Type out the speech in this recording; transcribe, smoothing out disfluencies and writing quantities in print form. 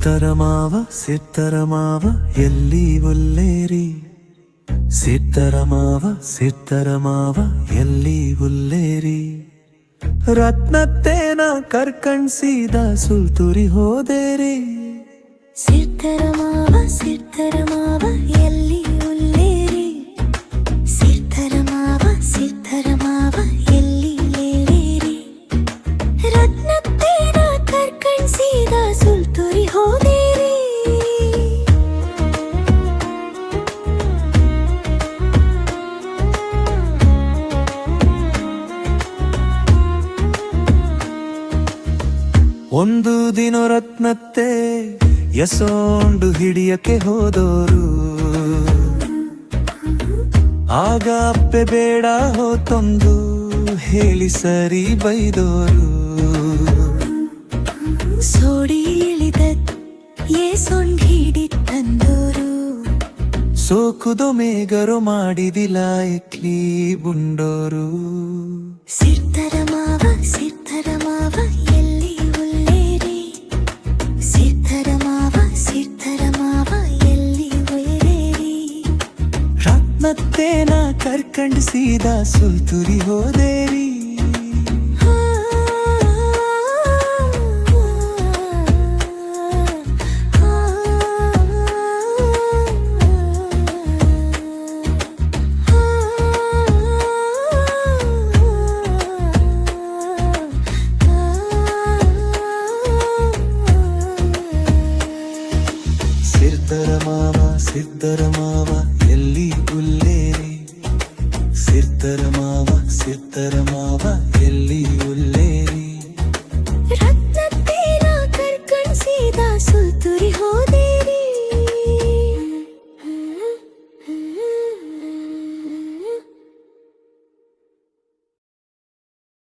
ಸಿತ್ತರಮಾವ ಎಲ್ಲಿ ಉಲ್ಲೇರಿ ಸಿತ್ತರಮಾವ ಎಲ್ಲಿ ಉಲ್ಲೇರಿ ರತ್ನತ್ತೇನ ಕರ್ಕಣ್ಸಿದ ಸುಲ್ತುರಿ ಹೋದೇರಿ ಸಿತ್ತರಮಾವ ಎಲ್ಲಿ ಉಲ್ಲೇರಿ ಸಿತ್ತರಮಾವ ಎಲ್ಲಿ ಲೇರೇರಿ ರತ್ನತ್ತೇನ ಕರ್ಕಣ್ಸಿದ ಸುಲ್ತುರಿ ಹೋದೇರಿ ಒಂದು ದಿನ ರತ್ನತ್ತೆ ಎಸೋಂಡು ಹಿಡಿಯಕ್ಕೆ ಹೋದೋರು ಆಗ ಅಪ್ಪೆ ಬೇಡ ಹೋತೊಂದು ಹೇಳಿ ಸರಿ ಬೈದೋರು ಸೋಡಿ ಇಳಿದ ಏಸೊಂಡ್ ಹಿಡಿತಂದೋರು ಸೋಕುದೋ ಮೇಗರು ಮಾಡಿದಿಲ್ಲ ಎಕ್ಲಿ ಬುಂಡೋರು ಸಿತ್ತರಮಾವ ಎಲ್ಲಿ ಉಲ್ಲೇರಿ ಸಿತ್ತರಮಾವ ಎಲ್ಲಿ ಉಲ್ಲೇರಿ ರತ್ನತ್ತೇನ ಕರ್ಕಂಡಿಸಿದ ಸುಲ್ತುರಿ ಹೋದೇರಿ ಸಿತ್ತರಮಾವ ಎಲ್ಲಿ ಉಲ್ಲೇರಿ ಸಿತ್ತರಮಾವ ಎಲ್ಲಿ ಉಲ್ಲೇರಿ ರತ್ನತ್ತೇನ ಕರ್ಕಣ್ಸಿದ ಸುಲ್ತುರಿ ಹೋದ